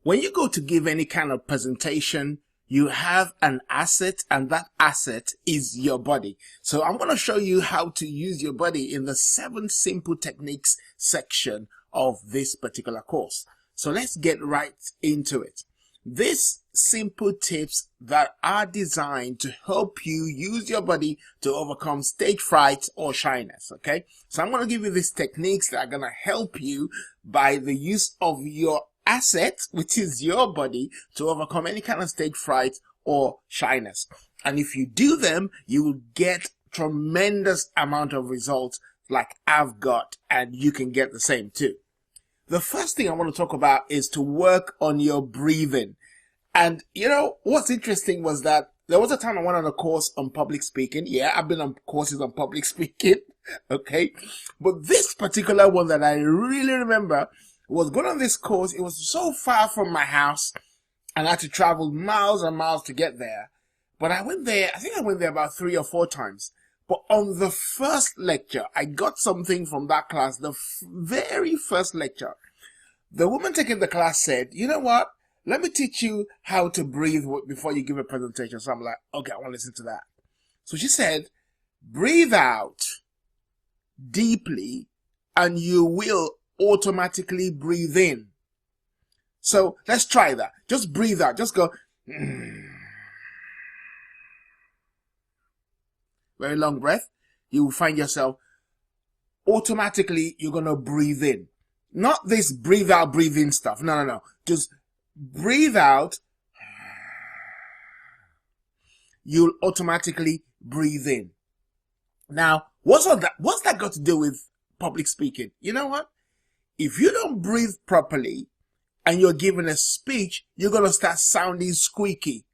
When you go to give any kind of presentation, you have an asset, and that asset is your body. So I'm going to show you how to use your body in the 7 simple techniques section of this particular course. So let's get right into it. These simple tips that are designed to help you use your body to overcome stage fright or shyness, okay? So I'm going to give you these techniques that are going to help you by the use of your asset, which is your body, to overcome any kind of stage fright or shyness. And if you do them, you will get tremendous amount of results like I've got, and you can get the same too. The first thing I want to talk about is to work on your breathing. And you know, what's interesting was that there was a time I went on a course on public speaking. Yeah, I've been on courses on public speaking. Okay. But this particular one that I really remember was going on this course. It was so far from my house and I had to travel miles and miles to get there. But I went there, I think I went there about 3 or 4 times. But on the first lecture, I got something from that class, the very first lecture. The woman taking the class said, you know what? Let me teach you how to breathe before you give a presentation. So I'm like, okay, I want to listen to that. So she said, breathe out deeply and you will automatically breathe in. So let's try that. Just breathe out. Just go. Very long breath. You will find yourself automatically, you're going to breathe in. Not this breathe out, breathe in stuff. No. Just breathe out. You'll automatically breathe in. Now, what's that got to do with public speaking? You know what? If you don't breathe properly and you're giving a speech, you're going to start sounding squeaky.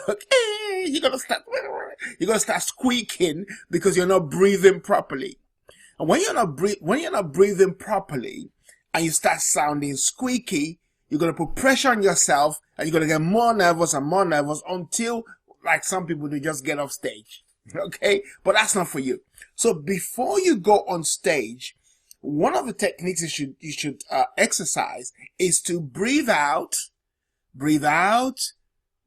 Okay? You're going to start squeaking because you're not breathing properly. And when you're not breathing properly and you start sounding squeaky, you're going to put pressure on yourself and you're going to get more nervous and more nervous until, like some people do, just get off stage. Okay? But that's not for you. So before you go on stage, one of the techniques you should exercise is to breathe out,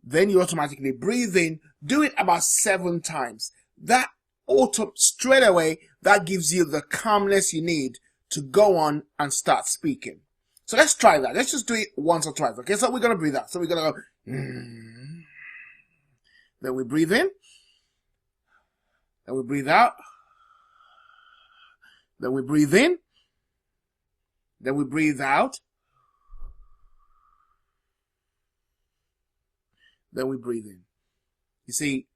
then you automatically breathe in. Do it about 7 times. That straight away, that gives you the calmness you need to go on and start speaking. So let's try that. Let's just do it once or twice. Okay, so we're going to breathe out. So we're going to go, then we breathe in, then we breathe out, then we breathe in, then we breathe out, then we breathe in. You see,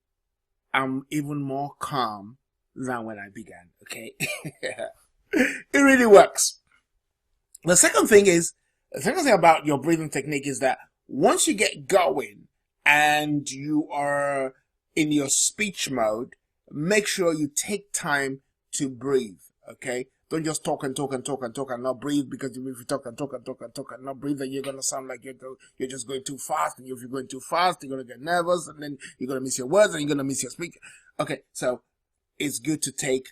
I'm even more calm than when I began, okay? It really works. The second thing about your breathing technique is that once you get going and you are in your speech mode, make sure you take time to breathe, okay? Don't just talk and not breathe, because if you talk and not breathe, then you're going to sound like you're just going too fast. And if you're going too fast, you're going to get nervous and then you're going to miss your words and you're going to miss your speech. Okay, so it's good to take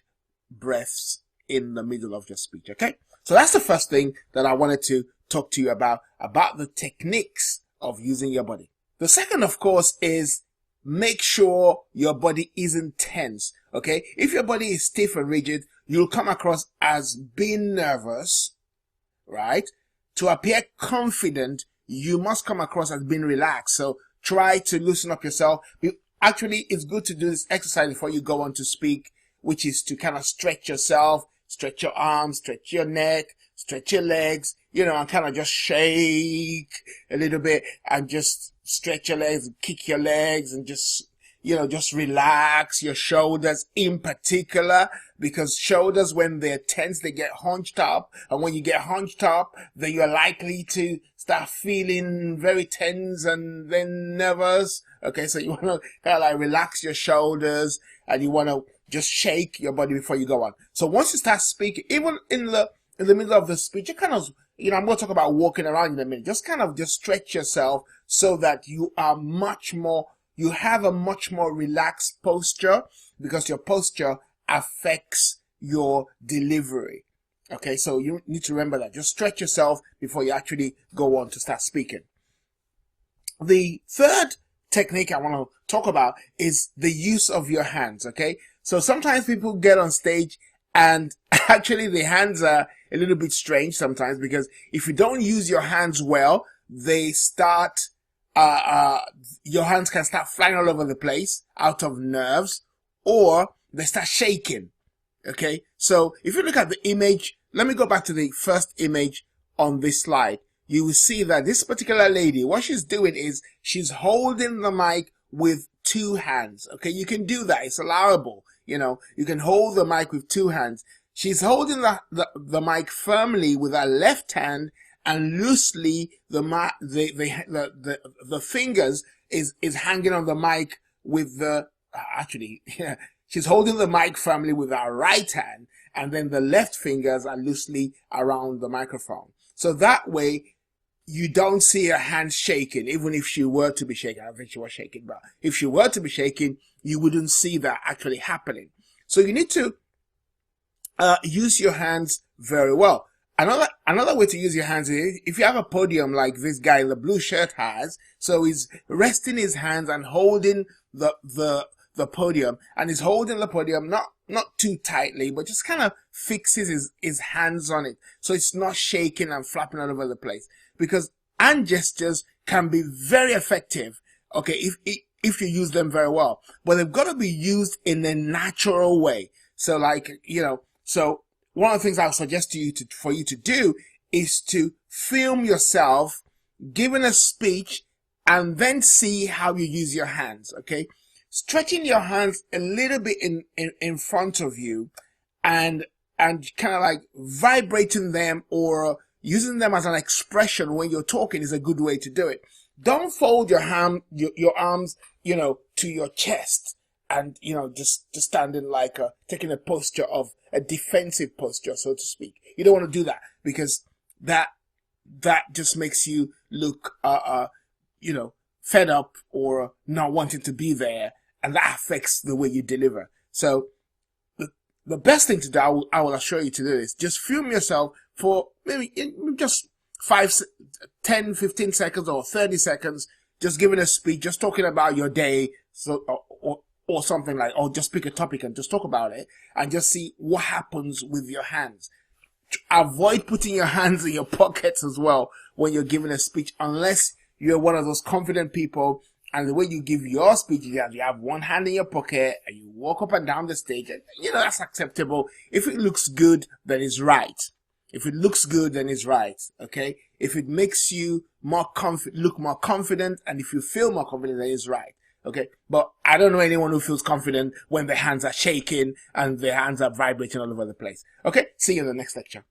breaths in the middle of your speech, okay? So that's the first thing that I wanted to talk to you about the techniques of using your body. The second, of course, is make sure your body isn't tense, okay? If your body is stiff and rigid, you'll come across as being nervous, right? To appear confident, you must come across as being relaxed. So try to loosen up yourself. Actually, it's good to do this exercise before you go on to speak, which is to kind of stretch yourself, stretch your arms, stretch your neck, stretch your legs, and kind of just shake a little bit and just stretch your legs, kick your legs, and just relax your shoulders in particular, because shoulders, when they're tense, they get hunched up. And when you get hunched up, then you're likely to start feeling very tense and then nervous. Okay, so you want to kind of like relax your shoulders and you want to just shake your body before you go on. So once you start speaking, even in the middle of the speech, you kind of, I'm going to talk about walking around in a minute. Just kind of just stretch yourself so that you have a much more relaxed posture, because your posture affects your delivery. Okay, so you need to remember that. Just stretch yourself before you actually go on to start speaking. The third technique I want to talk about is the use of your hands, okay? So sometimes people get on stage and actually the hands are a little bit strange sometimes, because if you don't use your hands well, they start, your hands can start flying all over the place out of nerves, or they start shaking, okay? So if you look at the image, let me go back to the first image on this slide. You will see that this particular lady, what she's doing is she's holding the mic with two hands. Okay, you can do that. It's allowable. You know, you can hold the mic with two hands. She's holding the mic firmly with her left hand, and loosely the fingers is hanging on the mic with the, actually, yeah, she's holding the mic firmly with her right hand, and then the left fingers are loosely around the microphone. So that way, you don't see her hand shaking, even if she were to be shaking. I don't think she was shaking, but if she were to be shaking, you wouldn't see that actually happening. So you need to use your hands very well. Another way to use your hands is if you have a podium like this guy in the blue shirt has. So he's resting his hands and holding the podium, and he's holding the podium not too tightly, but just kind of fixes his hands on it, so it's not shaking and flapping all over the place. Because hand gestures can be very effective, okay, if you use them very well, but they've got to be used in a natural way. So, like, you know, so one of the things I'll suggest for you to do is to film yourself giving a speech and then see how you use your hands, okay? Stretching your hands a little bit in front of you and kind of like vibrating them or using them as an expression when you're talking is a good way to do it. Don't fold your arms, you know, to your chest and, you know, just standing like taking a posture of a defensive posture, so to speak. You don't want to do that, because that just makes you look, you know, fed up or not wanting to be there, and that affects the way you deliver. So the best thing to do, I will assure you to do, is just film yourself for maybe just 10, 15 seconds or 30 seconds, just giving a speech, just talking about your day, so or something like, or just pick a topic and just talk about it, and just see what happens with your hands. Avoid putting your hands in your pockets as well when you're giving a speech, unless you're one of those confident people, and the way you give your speech is that you have one hand in your pocket and you walk up and down the stage, and, you know, that's acceptable. If it looks good, then it's right. If it looks good, then it's right, okay? If it makes you look more confident, and if you feel more confident, then it's right, okay? But I don't know anyone who feels confident when their hands are shaking and their hands are vibrating all over the place. Okay? See you in the next lecture.